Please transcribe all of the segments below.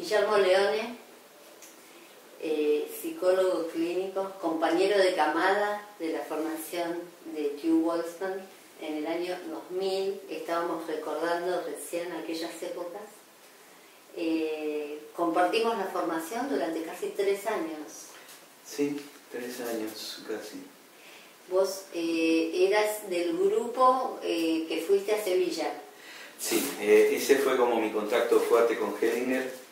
Guillermo Leone, psicólogo clínico, compañero de camada de la formación de Hugh Boltzmann en el año 2000. Estábamos recordando recién aquellas épocas. Compartimos la formación durante casi 3 años. Sí, 3 años casi. Vos eras del grupo que fuiste a Sevilla. Sí, ese fue como mi contacto fuerte con Hellinger,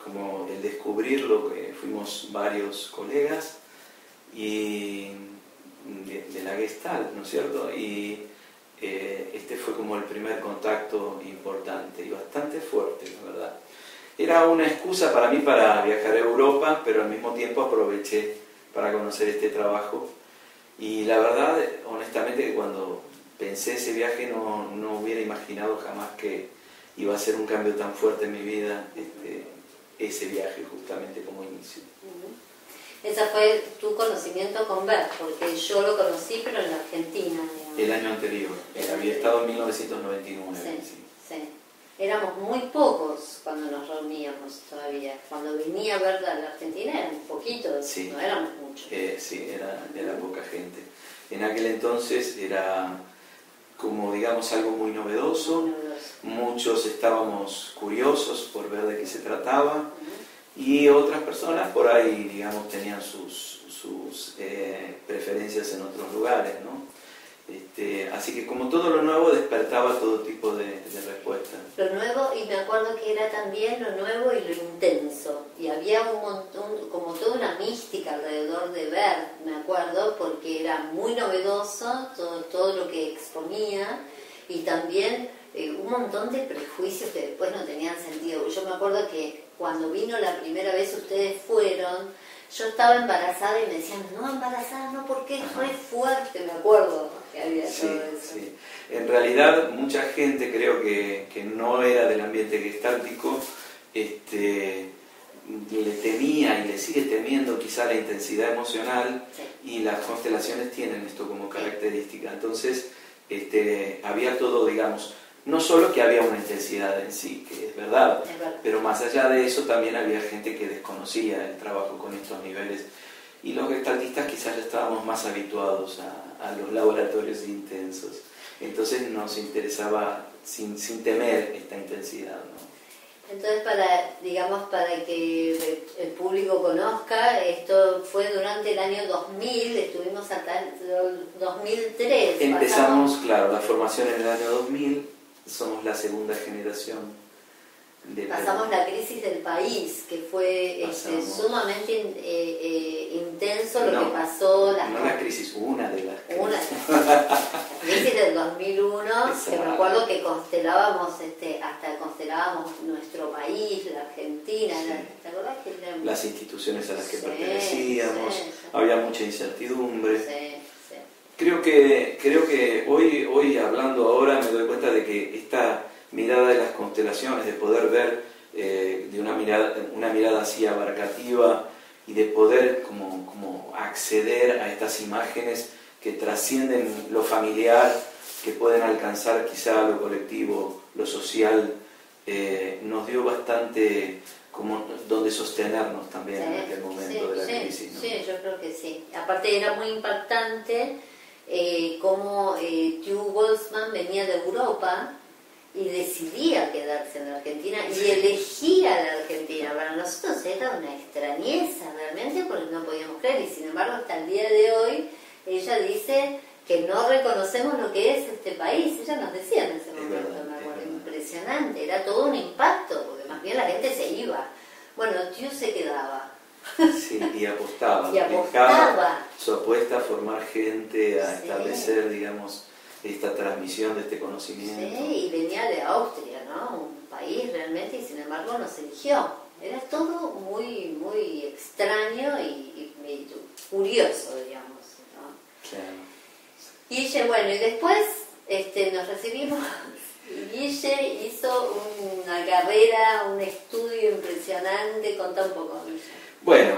como el descubrirlo, que fuimos varios colegas y de la Gestalt, ¿no es cierto? Y este fue como el primer contacto importante y bastante fuerte, la verdad. Era una excusa para mí para viajar a Europa, pero al mismo tiempo aproveché para conocer este trabajo. Y la verdad, honestamente, que cuando pensé ese viaje no hubiera imaginado jamás que iba a ser un cambio tan fuerte en mi vida, ese viaje justamente como inicio. Ese fue tu conocimiento con Bert, porque yo lo conocí, pero en la Argentina. Digamos. El año anterior, había estado en 1999. Sí. Éramos muy pocos cuando nos reuníamos todavía. Cuando venía Bert a la Argentina eran poquitos, sí. No éramos muchos. Sí, era poca gente. En aquel entonces era como digamos algo muy novedoso. Muchos estábamos curiosos por ver de qué se trataba y otras personas por ahí digamos tenían sus preferencias en otros lugares, ¿no? Así que como todo lo nuevo despertaba todo tipo de respuestas. Lo nuevo, y me acuerdo que era también lo nuevo y lo intenso, y había un montón, como toda una mística alrededor de Bert, me acuerdo, porque era muy novedoso todo lo que exponía, y también un montón de prejuicios que después no tenían sentido. Yo me acuerdo que cuando vino la primera vez ustedes fueron, yo estaba embarazada y me decían, no, embarazada no, porque es re fuerte, me acuerdo que había todo eso. Sí. En realidad mucha gente creo que no era del ambiente gestáltico, le temía y le sigue temiendo quizá la intensidad emocional, y las constelaciones tienen esto como característica. Entonces había todo, digamos, no solo que había una intensidad en sí, que es verdad, pero más allá de eso también había gente que desconocía el trabajo con estos niveles, y los gestaltistas quizás ya estábamos más habituados a los laboratorios intensos, entonces nos interesaba sin temer esta intensidad, ¿no? Entonces, para que el público conozca, esto fue durante el año 2000, estuvimos hasta el 2003. Empezamos, claro, la formación en el año 2000, somos la segunda generación. Pasamos la crisis del país, que fue sumamente intenso lo que pasó. La crisis, una de las crisis. La crisis del 2001, que me acuerdo que constelábamos, hasta constelábamos nuestro país, la Argentina, ¿te acordás? Las instituciones a las que pertenecíamos, había mucha incertidumbre. Creo que hoy hablando ahora me doy cuenta de que esta mirada de las constelaciones, de poder ver de una mirada así abarcativa y de poder como acceder a estas imágenes que trascienden lo familiar, que pueden alcanzar quizá lo colectivo, lo social, nos dio bastante como donde sostenernos también en aquel momento de la crisis, ¿no? Sí, yo creo que sí. Aparte era muy impactante cómo Hugh Boltzmann venía de Europa y decidía quedarse en la Argentina y elegía a la Argentina. Para nosotros era una extrañeza realmente, porque no podíamos creer, y sin embargo hasta el día de hoy ella dice que no reconocemos lo que es este país. Ella nos decía en ese momento, me acuerdo, impresionante, era todo un impacto, porque más bien la gente se iba. Bueno, Hugh se quedaba. Sí, y apostaba. Dejaba su apuesta a formar gente, a establecer, digamos, esta transmisión de este conocimiento. Sí, y venía de Austria, ¿no? Un país realmente, y sin embargo nos eligió. Era todo muy, muy extraño y curioso, digamos, ¿no? Claro. Guille, bueno, y después nos recibimos. Guille hizo una carrera, un estudio impresionante. Contá un poco, Guille. Bueno,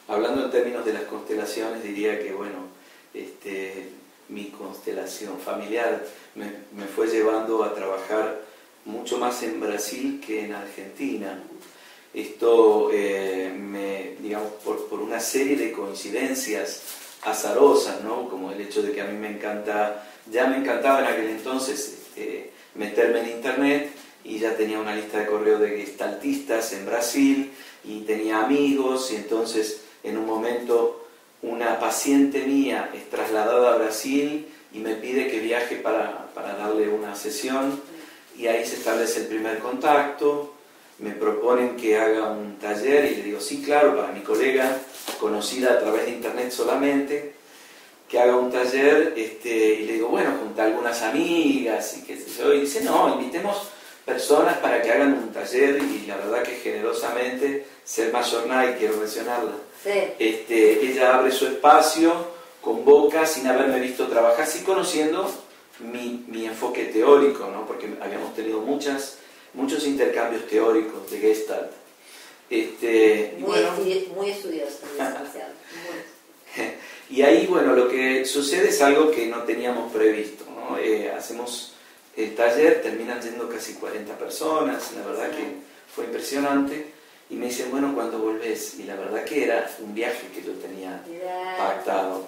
hablando en términos de las constelaciones, diría que, bueno, mi constelación familiar me fue llevando a trabajar mucho más en Brasil que en Argentina. Esto, digamos, por una serie de coincidencias azarosas, ¿no? Como el hecho de que a mí ya me encantaba en aquel entonces meterme en internet, y ya tenía una lista de correo de gestaltistas en Brasil, y tenía amigos, y entonces en un momento una paciente mía es trasladada a Brasil y me pide que viaje para darle una sesión, y ahí se establece el primer contacto. Me proponen que haga un taller y le digo, sí, claro, para mi colega, conocida a través de internet solamente, que haga un taller, y le digo, bueno, junta algunas amigas y qué sé yo, y dice, no, invitemos personas para que hagan un taller, y la verdad que generosamente, Selma Jornay, quiero mencionarla, sí. Ella abre su espacio, convoca sin haberme visto trabajar, sí conociendo mi enfoque teórico, ¿no? Porque habíamos tenido muchos intercambios teóricos de Gestalt. Muy estudioso. Y ahí, bueno, lo que sucede es algo que no teníamos previsto, ¿no? Hacemos el taller, terminan yendo casi 40 personas, la verdad que fue impresionante, y me dicen, bueno, ¿cuándo volvés? Y la verdad que era un viaje que yo tenía pactado.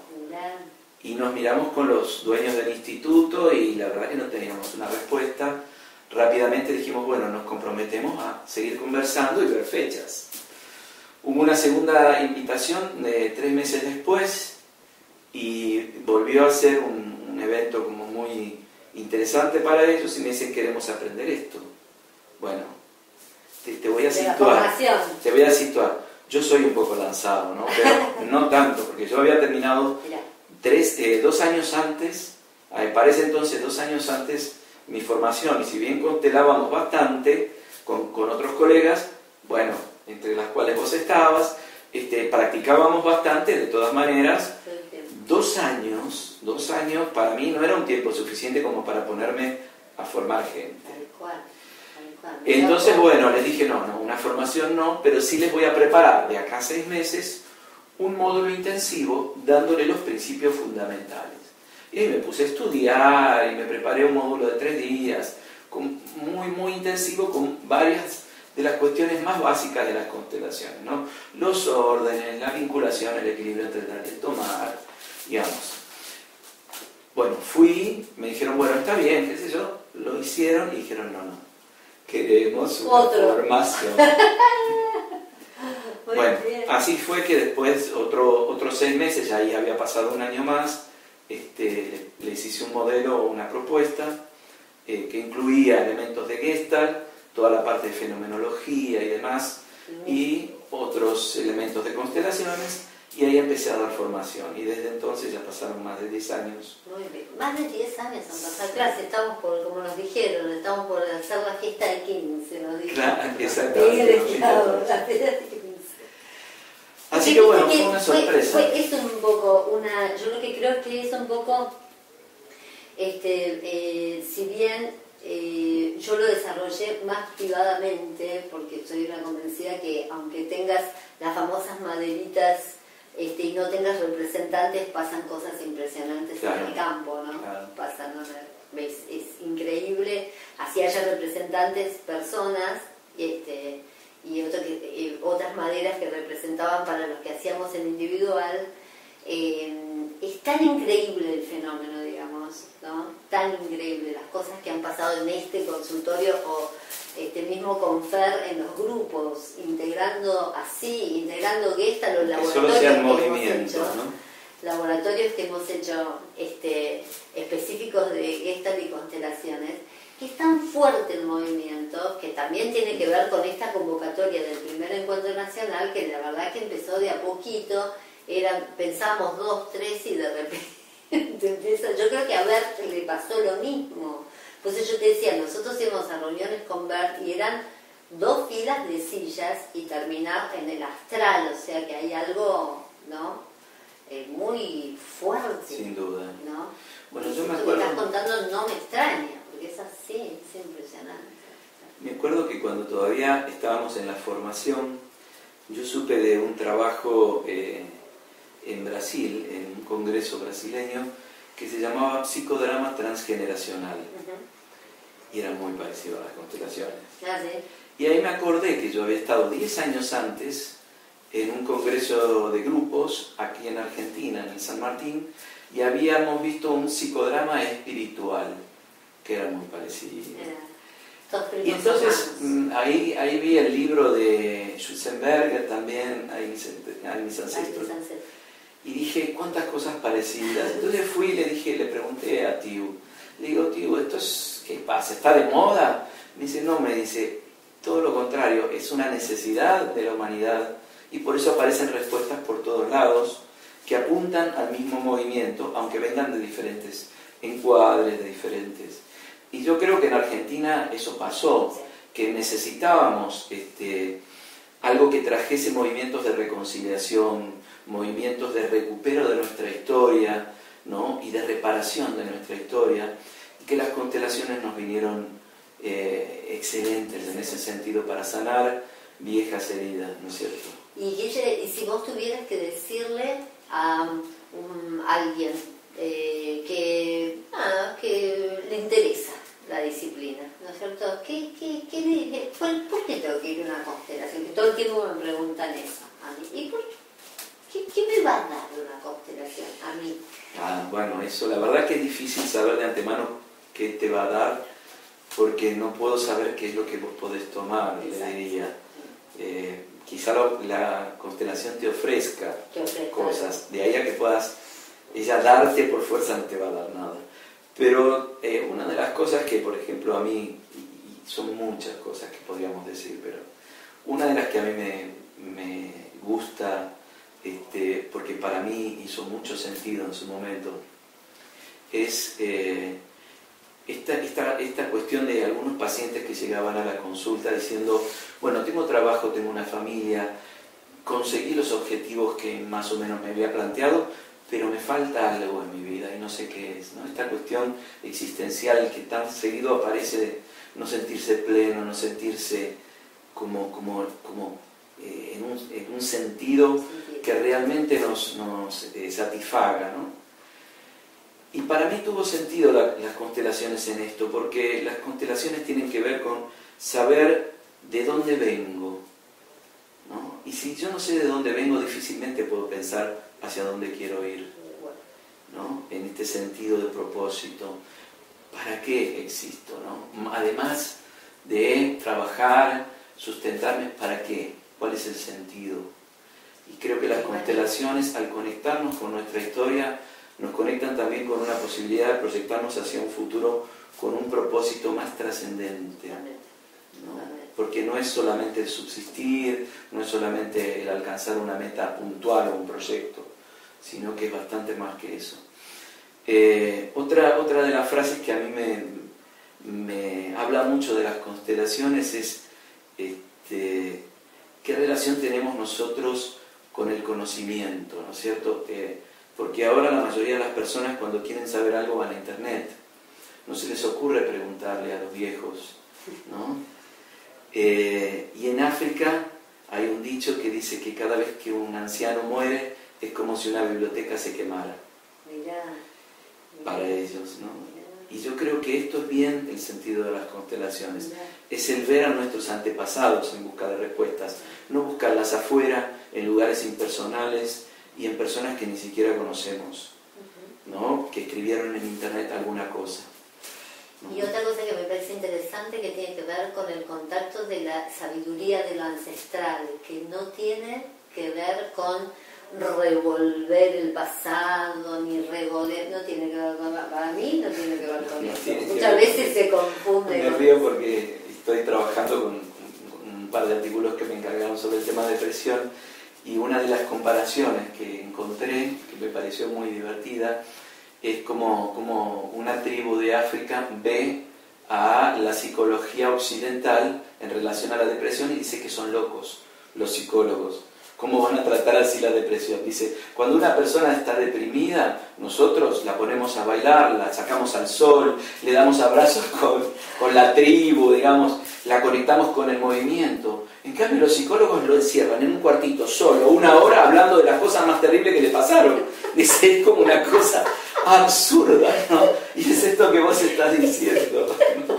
Y nos miramos con los dueños del instituto, y la verdad que no teníamos una respuesta. Rápidamente dijimos, bueno, nos comprometemos a seguir conversando y ver fechas. Hubo una segunda invitación de 3 meses después, y volvió a ser un evento como muy interesante para ellos, y me dicen, queremos aprender esto. Bueno, te voy a situar. Te voy a situar. Yo soy un poco lanzado, ¿no? Pero no tanto, porque yo había terminado 2 años antes, parece entonces 2 años antes, mi formación, y si bien constelábamos bastante con otros colegas, bueno, entre las cuales vos estabas, practicábamos bastante, de todas maneras. 2 años para mí no era un tiempo suficiente como para ponerme a formar gente. Tal cual. Entonces, bueno, les dije, no, una formación no, pero sí les voy a preparar de acá a 6 meses un módulo intensivo dándole los principios fundamentales. Y me puse a estudiar y me preparé un módulo de 3 días, muy intensivo, con varias de las cuestiones más básicas de las constelaciones, ¿no? Los órdenes, la vinculación, el equilibrio entre dar y tomar, digamos. Bueno, me dijeron, bueno, está bien, qué sé yo, lo hicieron, y dijeron, no, queremos una formación. Bueno, así fue que después, otros 6 meses, ya ahí había pasado 1 año más, les hice un modelo, una propuesta, que incluía elementos de Gestalt, toda la parte de fenomenología y demás, y otros elementos de constelaciones, y ahí empecé a dar formación, y desde entonces ya pasaron más de 10 años. Muy bien, más de 10 años han pasado, claro, estamos por, como nos dijeron, estamos por hacer la fiesta de 15, nos dijeron. Claro, exactamente. La fiesta de 15. Así que bueno, fue una sorpresa. Es un poco yo lo que creo que es un poco, si bien yo lo desarrollé más privadamente, porque estoy una convencida que aunque tengas las famosas maderitas y no tengas representantes, pasan cosas impresionantes en el campo, ¿no? Claro. Pasan, ¿no? Es increíble, así haya representantes, personas, y otras maderas que representaban para los que hacíamos el individual. Es tan increíble el fenómeno, digamos, ¿no? Tan increíble las cosas que han pasado en este consultorio, o mismo con Fer en los grupos, integrando Gestalt, los laboratorios que hemos hecho, ¿no? Laboratorios que hemos hecho específicos de Gestalt y constelaciones, que es tan fuerte el movimiento, que también tiene que ver con esta convocatoria del primer encuentro nacional, que la verdad que empezó de a poquito, pensábamos 2, 3 y de repente yo creo que a Bert le pasó lo mismo. Pues yo te decía, nosotros íbamos a reuniones con Bert y eran 2 filas de sillas y terminar en el astral, o sea que hay algo, ¿no? Muy fuerte. Sin duda. ¿No? Bueno, yo me acuerdo. Lo que estás contando no me extraña, porque es así, es impresionante. Me acuerdo que cuando todavía estábamos en la formación, yo supe de un trabajo en Brasil, en un congreso brasileño, que se llamaba Psicodrama Transgeneracional. y era muy parecido a las constelaciones. Ah, ¿sí? Y ahí me acordé que yo había estado 10 años antes en un congreso de grupos aquí en Argentina, en San Martín, y habíamos visto un psicodrama espiritual que era muy parecido. Y entonces ahí vi el libro de Schutzenberger también, ahí mis ancestros, y dije, cuántas cosas parecidas. Entonces fui y le pregunté a Tiu, le digo, Tiu, ¿esto es qué pasa? ¿Está de moda? Me dice, no, me dice, todo lo contrario, es una necesidad de la humanidad y por eso aparecen respuestas por todos lados que apuntan al mismo movimiento, aunque vengan de diferentes encuadres, de diferentes. Y yo creo que en Argentina eso pasó, que necesitábamos algo que trajese movimientos de reconciliación, movimientos de recupero de nuestra historia, ¿no? Y de reparación de nuestra historia, y que las constelaciones nos vinieron excelentes en ese sentido para sanar viejas heridas, ¿no es cierto? Y si vos tuvieras que decirle a alguien que le interesa la disciplina, ¿no es cierto? ¿Por qué tengo que ir a una constelación? Que todo el tiempo me preguntan eso a mí. ¿Y qué me va a dar una constelación a mí? Bueno, eso la verdad que es difícil saber de antemano qué te va a dar, porque no puedo saber qué es lo que vos podés tomar, le diría. Quizá la constelación te ofrezca cosas, de ahí a que puedas ella darte por fuerza no te va a dar nada. Pero una de las cosas que, por ejemplo, a mí, y son muchas cosas que podríamos decir, pero una de las que a mí me gusta, porque para mí hizo mucho sentido en su momento, es esta cuestión de algunos pacientes que llegaban a la consulta diciendo, bueno, tengo trabajo, tengo una familia, conseguí los objetivos que más o menos me había planteado, pero me falta algo en mi vida y no sé qué es, ¿no? Esta cuestión existencial que tan seguido aparece de no sentirse pleno, no sentirse como en un sentido que realmente nos satisfaga, ¿no? Y para mí tuvo sentido las constelaciones en esto, porque las constelaciones tienen que ver con saber de dónde vengo, ¿no? Y si yo no sé de dónde vengo, difícilmente puedo pensar hacia dónde quiero ir, ¿no? En este sentido de propósito. ¿Para qué existo, no? Además de trabajar, sustentarme, ¿para qué? ¿Cuál es el sentido? Y creo que las constelaciones, al conectarnos con nuestra historia, nos conectan también con una posibilidad de proyectarnos hacia un futuro con un propósito más trascendente, ¿no? Porque no es solamente el subsistir, no es solamente el alcanzar una meta puntual o un proyecto, sino que es bastante más que eso. Otra de las frases que a mí me habla mucho de las constelaciones es qué relación tenemos nosotros con el conocimiento, ¿no es cierto? Porque ahora la mayoría de las personas cuando quieren saber algo van a internet, no se les ocurre preguntarle a los viejos, ¿no? Y en África hay un dicho que dice que cada vez que un anciano muere es como si una biblioteca se quemara. Mirá. Para ellos, ¿no? Y yo creo que esto es bien el sentido de las constelaciones. Mirá. Es el ver a nuestros antepasados en busca de respuestas, no buscarlas afuera, en lugares impersonales y en personas que ni siquiera conocemos, ¿no? Que escribieron en internet alguna cosa. Y otra cosa que me parece interesante que tiene que ver con el contacto de la sabiduría de lo ancestral, que no tiene que ver con revolver el pasado, ni revolver, no tiene que ver con, para mí no tiene que ver con eso. Muchas veces se confunde. Me río porque estoy trabajando con un par de artículos que me encargaron sobre el tema de depresión y una de las comparaciones que encontré, que me pareció muy divertida, es como una tribu de África ve a la psicología occidental en relación a la depresión y dice que son locos los psicólogos. ¿Cómo van a tratar así la depresión? Dice, cuando una persona está deprimida, nosotros la ponemos a bailar, la sacamos al sol, le damos abrazos con la tribu, digamos, la conectamos con el movimiento. En cambio, los psicólogos lo encierran en un cuartito solo, 1 hora, hablando de las cosas más terribles que le pasaron. Dice, es como una cosa absurda, ¿no? Y es esto que vos estás diciendo, ¿no?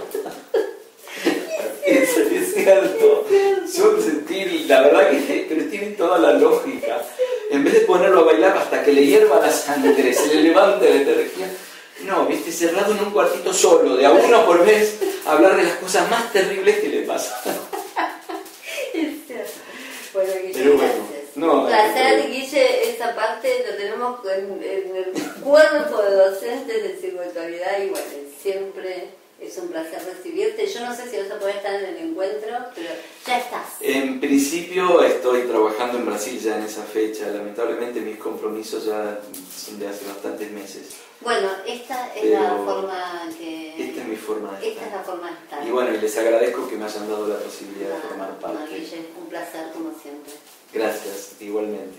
cierto. Yo sentí, la verdad que pero tiene toda la lógica. En vez de ponerlo a bailar hasta que le hierva la sangre, se le levante la energía. No, viste, cerrado en un cuartito solo, de a uno por vez, hablar de las cosas más terribles que le pasan. Bueno, Guille, pero bueno, gracias. No, un placer, Guille, esa parte lo tenemos en el cuerpo de docentes de psicoactualidad y bueno, siempre es un placer recibirte. Yo no sé si vas a poder estar en el encuentro, pero ya estás. En principio estoy trabajando en Brasil ya en esa fecha. Lamentablemente mis compromisos ya son de hace bastantes meses. Bueno, esta es la forma que... Esta es mi forma de estar. Esta es la forma de estar. Y bueno, y les agradezco que me hayan dado la posibilidad de formar parte. Un placer como siempre. Gracias, igualmente.